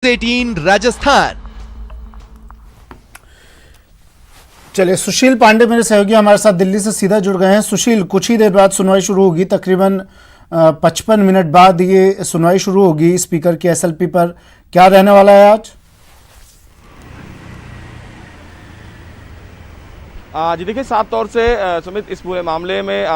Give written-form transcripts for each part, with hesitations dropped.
18 राजस्थान। चलिए, सुशील पांडे मेरे सहयोगी हमारे साथ दिल्ली से सीधा जुड़ गए हैं। सुशील, कुछ ही देर बाद सुनवाई शुरू होगी, तकरीबन 55 मिनट बाद ये सुनवाई शुरू होगी स्पीकर की एसएलपी पर। क्या रहने वाला है आज? जी देखिए, साफ तौर से सुमित, इस पूरे मामले में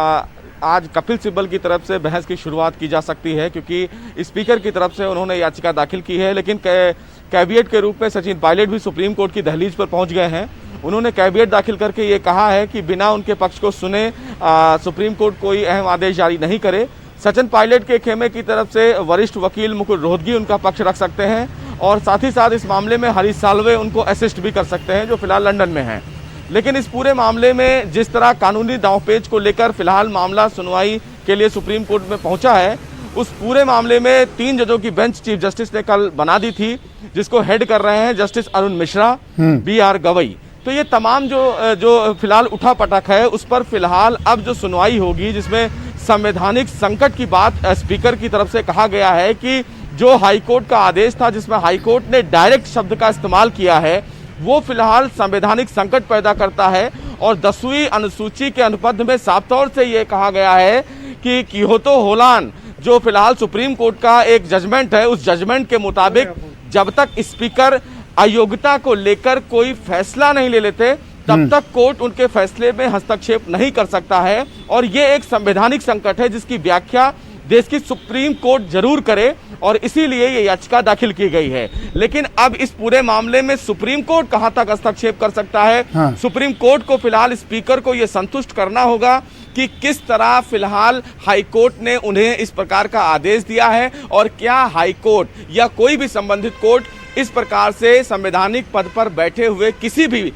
आज कपिल सिब्बल की तरफ से बहस की शुरुआत की जा सकती है, क्योंकि स्पीकर की तरफ से उन्होंने याचिका दाखिल की है। लेकिन कैविएट के रूप में सचिन पायलट भी सुप्रीम कोर्ट की दहलीज पर पहुंच गए हैं। उन्होंने कैविएट दाखिल करके ये कहा है कि बिना उनके पक्ष को सुने सुप्रीम कोर्ट कोई अहम आदेश जारी नहीं करे। सचिन पायलट के खेमे की तरफ से वरिष्ठ वकील मुकुल रोहतगी उनका पक्ष रख सकते हैं, और साथ ही साथ इस मामले में हरीश साल्वे उनको असिस्ट भी कर सकते हैं, जो फिलहाल लंदन में हैं। लेकिन इस पूरे मामले में जिस तरह कानूनी दांवपेच को लेकर फिलहाल मामला सुनवाई के लिए सुप्रीम कोर्ट में पहुंचा है, उस पूरे मामले में 3 जजों की बेंच चीफ जस्टिस ने कल बना दी थी, जिसको हेड कर रहे हैं जस्टिस अरुण मिश्रा, BR गवई। तो ये तमाम जो फिलहाल उठापटक है, उस पर फिलहाल अब जो सुनवाई होगी, जिसमें संवैधानिक संकट की बात स्पीकर की तरफ से कहा गया है कि जो हाईकोर्ट का आदेश था, जिसमें हाईकोर्ट ने डायरेक्ट शब्द का इस्तेमाल किया है, वो फिलहाल संवैधानिक संकट पैदा करता है। और 10वीं अनुसूची के अनुबंध में साफ तौर से ये कहा गया है कि कियोतो होलान जो फिलहाल सुप्रीम कोर्ट का एक जजमेंट है, उस जजमेंट के मुताबिक जब तक स्पीकर अयोग्यता को लेकर कोई फैसला नहीं ले लेते, तब तक कोर्ट उनके फैसले में हस्तक्षेप नहीं कर सकता है। और ये एक संवैधानिक संकट है, जिसकी व्याख्या देश की सुप्रीम कोर्ट जरूर करे, और इसीलिए ये याचिका दाखिल की गई है। लेकिन अब इस पूरे मामले में सुप्रीम कोर्ट कहां तक हस्तक्षेप कर सकता है? सुप्रीम कोर्ट को फिलहाल स्पीकर को ये संतुष्ट करना होगा कि किस तरह फिलहाल हाईकोर्ट ने उन्हें इस प्रकार का आदेश दिया है, और क्या हाईकोर्ट या कोई भी संबंधित कोर्ट इस प्रकार से संवैधानिक पद पर बैठे हुए किसी भी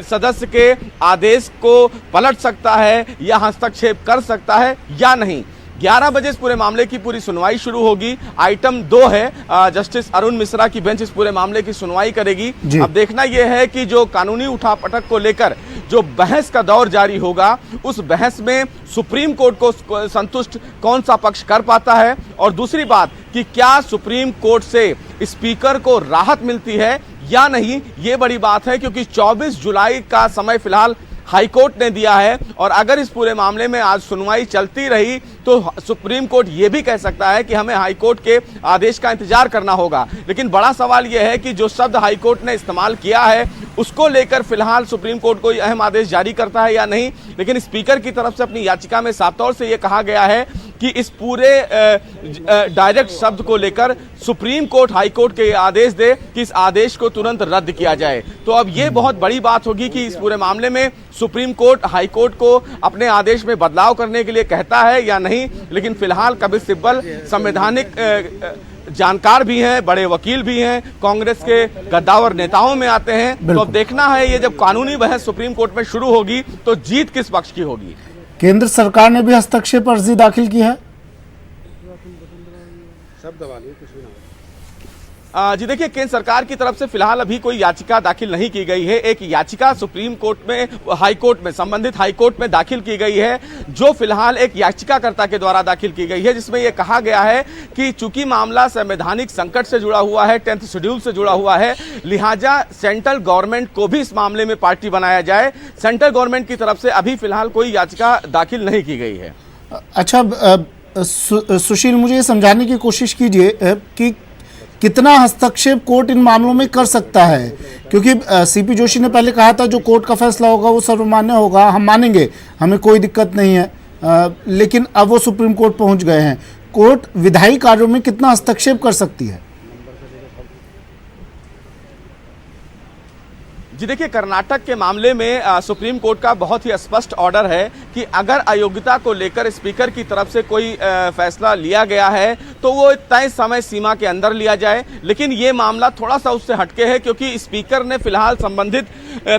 सदस्य के आदेश को पलट सकता है या हस्तक्षेप कर सकता है या नहीं। 11 बजे इस पूरे मामले की पूरी सुनवाई शुरू होगी। आइटम 2 है, जस्टिस अरुण मिश्रा की बेंच इस पूरे मामले की सुनवाई करेगी। अब देखना यह है कि जो कानूनी उठापटक को लेकर जो बहस का दौर जारी होगा, उस बहस में सुप्रीम कोर्ट को संतुष्ट कौन सा पक्ष कर पाता है, और दूसरी बात कि क्या सुप्रीम कोर्ट से स्पीकर को राहत मिलती है या नहीं, ये बड़ी बात है। क्योंकि 24 जुलाई का समय फिलहाल हाईकोर्ट ने दिया है, और अगर इस पूरे मामले में आज सुनवाई चलती रही तो सुप्रीम कोर्ट ये भी कह सकता है कि हमें हाईकोर्ट के आदेश का इंतजार करना होगा। लेकिन बड़ा सवाल यह है कि जो शब्द हाईकोर्ट ने इस्तेमाल किया है, उसको लेकर फिलहाल सुप्रीम कोर्ट कोई अहम आदेश जारी करता है या नहीं। लेकिन स्पीकर की तरफ से अपनी याचिका में साफ तौर से यह कहा गया है कि इस पूरे डायरेक्ट शब्द को लेकर सुप्रीम कोर्ट हाईकोर्ट के आदेश दे कि इस आदेश को तुरंत रद्द किया जाए। तो अब ये बहुत बड़ी बात होगी कि इस पूरे मामले में सुप्रीम कोर्ट हाईकोर्ट को अपने आदेश में बदलाव करने के लिए कहता है या नहीं। लेकिन फिलहाल कपिल सिब्बल संवैधानिक जानकार भी हैं, बड़े वकील भी हैं, कांग्रेस के गद्दावर नेताओं में आते हैं। तो अब देखना है, ये जब कानूनी बहस सुप्रीम कोर्ट में शुरू होगी तो जीत किस पक्ष की होगी। केंद्र सरकार ने भी हस्तक्षेप अर्जी दाखिल की है। जी देखिए, केंद्र सरकार की तरफ से फिलहाल अभी कोई याचिका दाखिल नहीं की गई है। एक याचिका सुप्रीम कोर्ट में, हाईकोर्ट में, संबंधित हाईकोर्ट में दाखिल की गई है, जो फिलहाल एक याचिकाकर्ता के द्वारा दाखिल की गई है, जिसमें यह कहा गया है कि चूंकि मामला संवैधानिक संकट से जुड़ा हुआ है, 10th शेड्यूल से जुड़ा हुआ है, लिहाजा सेंट्रल गवर्नमेंट को भी इस मामले में पार्टी बनाया जाए। सेंट्रल गवर्नमेंट की तरफ से अभी फिलहाल कोई याचिका दाखिल नहीं की गई है। अच्छा, सुशील, मुझे ये समझाने की कोशिश कीजिए कि कितना हस्तक्षेप कोर्ट इन मामलों में कर सकता है, क्योंकि CP जोशी ने पहले कहा था जो कोर्ट का फैसला होगा वो सर्वमान्य होगा, हम मानेंगे, हमें कोई दिक्कत नहीं है। लेकिन अब वो सुप्रीम कोर्ट पहुंच गए हैं। कोर्ट विधायी कार्यों में कितना हस्तक्षेप कर सकती है? जी देखिए, कर्नाटक के मामले में सुप्रीम कोर्ट का बहुत ही स्पष्ट ऑर्डर है कि अगर अयोग्यता को लेकर स्पीकर की तरफ से कोई फैसला लिया गया है तो वो तय समय सीमा के अंदर लिया जाए। लेकिन ये मामला थोड़ा सा उससे हटके है, क्योंकि स्पीकर ने फिलहाल संबंधित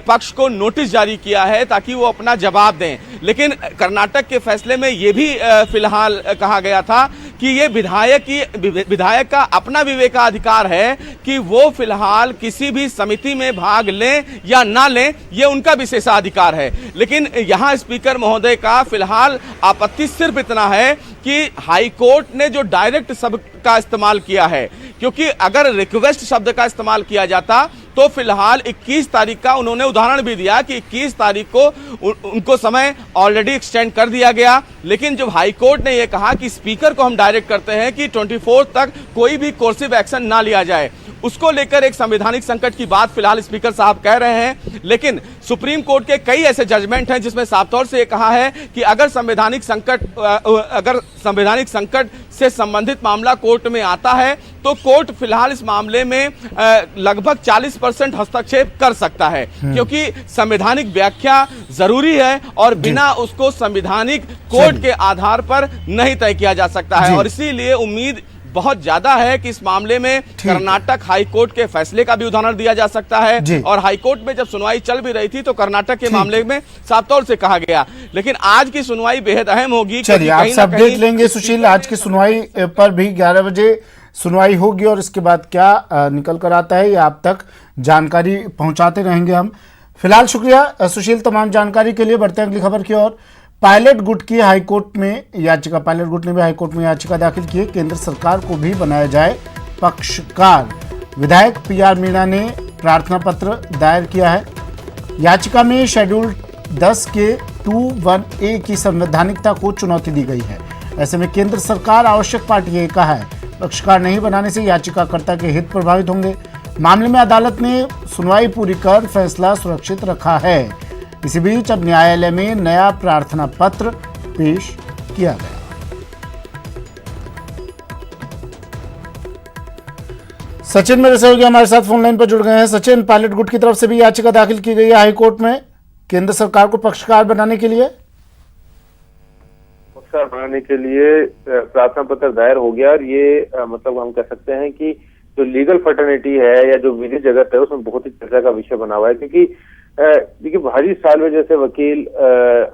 पक्ष को नोटिस जारी किया है ताकि वो अपना जवाब दें। लेकिन कर्नाटक के फैसले में ये भी फिलहाल कहा गया था कि ये विधायक का अपना विवेकाधिकार है कि वो फिलहाल किसी भी समिति में भाग लें या ना लें, ये उनका विशेषाधिकार है। लेकिन यहां स्पीकर महोदय का फिलहाल आपत्ति सिर्फ इतना है कि हाई कोर्ट ने जो डायरेक्ट शब्द का इस्तेमाल किया है, क्योंकि अगर रिक्वेस्ट शब्द का इस्तेमाल किया जाता तो फिलहाल 21 तारीख का उन्होंने उदाहरण भी दिया कि 21 तारीख को उनको समय ऑलरेडी एक्सटेंड कर दिया गया। लेकिन जब हाई कोर्ट ने यह कहा कि स्पीकर को हम डायरेक्ट करते हैं कि 24 तक कोई भी कोर्सिव एक्शन ना लिया जाए, उसको लेकर एक संवैधानिक संकट की बात फिलहाल स्पीकर साहब कह रहे हैं। लेकिन सुप्रीम कोर्ट के कई ऐसे जजमेंट हैं जिसमें साफ तौर से यह कहा है कि अगर संवैधानिक संकट से संबंधित मामला कोर्ट में आता है तो कोर्ट फिलहाल इस मामले में लगभग 40% हस्तक्षेप कर सकता है, क्योंकि संवैधानिक व्याख्या जरूरी है और बिना उसको संवैधानिक कोर्ट के आधार पर नहीं तय किया जा सकता है। और इसीलिए उम्मीद बहुत ज्यादा है कि इस मामले में कर्नाटक हाई कोर्ट के फैसले का भी उदाहरण दिया जा सकता है। और हाई कोर्ट में जब सुनवाई चल भी रही थी तो कर्नाटक के मामले में साफ तौर से कहा गया, लेकिन आज की सुनवाई बेहद अहम होगी। चलिए आपसे अपडेट लेंगे सुशील, आज की सुनवाई पर भी 11 बजे सुनवाई होगी और इसके बाद क्या निकल कर आता है ये आप तक जानकारी पहुंचाते रहेंगे हम। फिलहाल शुक्रिया सुशील तमाम जानकारी के लिए। बढ़ते हैं अगली खबर की ओर। पायलट गुट की हाईकोर्ट में याचिका, पायलट गुट ने भी हाईकोर्ट में याचिका दाखिल की है, केंद्र सरकार को भी बनाया जाए पक्षकार। विधायक पीआर मीणा ने प्रार्थना पत्र दायर किया है। याचिका में शेड्यूल 10 के 21A की संवैधानिकता को चुनौती दी गई है। ऐसे में केंद्र सरकार आवश्यक पार्टी है, कहा है पक्षकार नहीं बनाने से याचिकाकर्ता के हित प्रभावित होंगे। मामले में अदालत ने सुनवाई पूरी कर फैसला सुरक्षित रखा है। इसी बीच अब न्यायालय में नया प्रार्थना पत्र पेश किया गया। सचिन मेरे सहयोगी हमारे साथ फोन लाइन पर जुड़ गए हैं। सचिन, पायलट गुट की तरफ से भी याचिका दाखिल की गई है हाईकोर्ट में केंद्र सरकार को पक्षकार बनाने के लिए। पक्षकार बनाने के लिए प्रार्थना पत्र दायर हो गया और ये मतलब हम कह सकते हैं कि जो लीगल फर्टर्निटी है या जो विधि जगत है उसमें बहुत ही चर्चा का विषय बना हुआ है। क्योंकि देखिए भारी सालवे जैसे वकील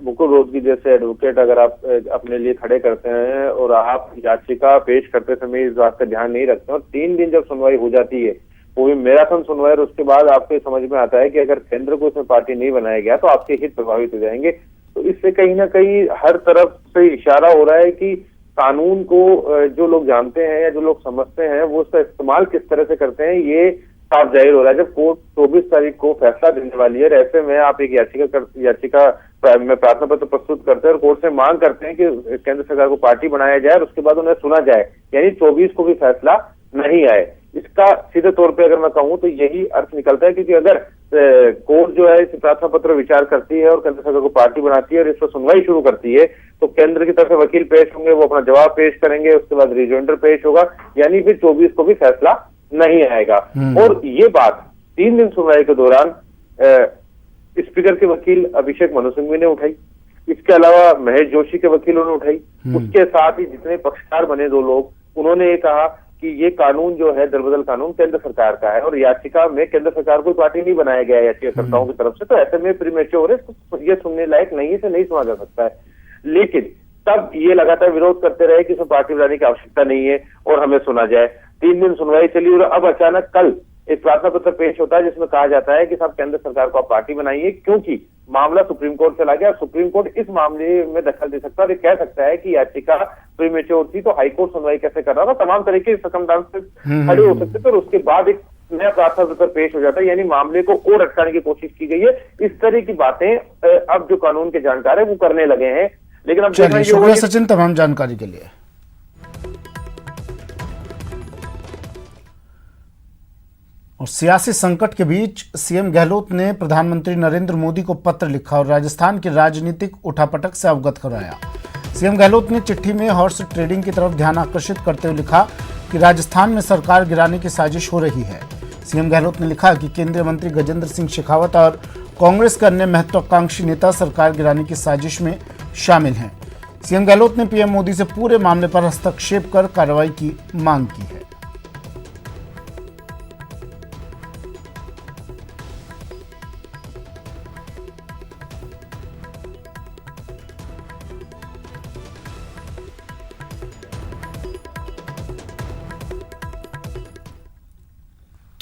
मुकुल रोहतगी जैसे एडवोकेट अगर आप अपने लिए खड़े करते हैं और आप याचिका पेश करते समय इस बात का ध्यान नहीं रखते और 3 दिन जब सुनवाई हो जाती है, वो भी मैराथन सुनवाई, और उसके बाद आपको समझ में आता है कि अगर केंद्र को इसमें पार्टी नहीं बनाया गया तो आपके हित प्रभावित हो जाएंगे, तो इससे कहीं ना कहीं हर तरफ से इशारा हो रहा है कि कानून को जो लोग जानते हैं या जो लोग समझते हैं वो उसका इस्तेमाल किस तरह से करते हैं ये साफ जाहिर हो रहा है। जब कोर्ट 24 तारीख को फैसला देने वाली है, ऐसे में आप एक याचिका में प्रार्थना पत्र प्रस्तुत करते हैं और कोर्ट से मांग करते हैं कि केंद्र सरकार को पार्टी बनाया जाए और उसके बाद उन्हें सुना जाए, यानी 24 को भी फैसला नहीं आए। इसका सीधे तौर पे अगर मैं कहूं तो यही अर्थ निकलता है, क्योंकि अगर कोर्ट जो है इस प्रार्थना पत्र विचार करती है और केंद्र सरकार को पार्टी बनाती है और इस पर सुनवाई शुरू करती है तो केंद्र की तरफ से वकील पेश होंगे, वो अपना जवाब पेश करेंगे, उसके बाद रिजोइंडर पेश होगा, यानी फिर 24 को भी फैसला नहीं आएगा। और ये बात 3 दिन सुनवाई के दौरान स्पीकर के वकील अभिषेक मनु सिंघवी ने उठाई, इसके अलावा महेश जोशी के वकीलों ने उठाई, उसके साथ ही जितने पक्षकार बने 2 लोग उन्होंने ये कहा कि ये कानून जो है दलबदल कानून केंद्र सरकार का है और याचिका में केंद्र सरकार को पार्टी नहीं बनाया गया है याचिकाकर्ताओं की तरफ से, तो ऐसे में प्रीमेच्योर है, ये सुनने लायक नहीं है, इसे नहीं सुना जा सकता है। लेकिन तब ये लगातार विरोध करते रहे कि इसमें पार्टी बनाने की आवश्यकता नहीं है और हमें सुना जाए। 3 दिन सुनवाई चली और अब अचानक कल एक प्रार्थना पत्र पेश होता है जिसमें कहा जाता है कि साहब केंद्र सरकार को आप पार्टी बनाइए, क्योंकि मामला सुप्रीम कोर्ट चला गया। सुप्रीम कोर्ट इस मामले में दखल दे सकता है और कह सकता है कि याचिका प्रीमेच्योर थी तो हाईकोर्ट सुनवाई कैसे कर रहा था, तमाम तरीके के सर्कमस्टेंसेस खड़े हो सकते थे और उसके बाद एक नया प्रार्थना पत्र पेश हो जाता है, यानी मामले को और अटकाने की कोशिश की गई है। इस तरह की बातें अब जो कानून के जानकार है वो करने लगे हैं। लेकिन अब शुक्रिया सचिन तमाम जानकारी के लिए। और सियासी संकट के बीच सीएम गहलोत ने प्रधानमंत्री नरेंद्र मोदी को पत्र लिखा और राजस्थान की राजनीतिक उठापटक से अवगत कराया। सीएम गहलोत ने चिट्ठी में हॉर्स ट्रेडिंग की तरफ ध्यान आकर्षित करते हुए लिखा कि राजस्थान में सरकार गिराने की साजिश हो रही है। सीएम गहलोत ने लिखा कि केंद्रीय मंत्री गजेंद्र सिंह शेखावत और कांग्रेस के अन्य महत्वाकांक्षी नेता सरकार गिराने की साजिश में शामिल हैं। सीएम गहलोत ने पीएम मोदी से पूरे मामले पर हस्तक्षेप कर कार्रवाई की मांग की है।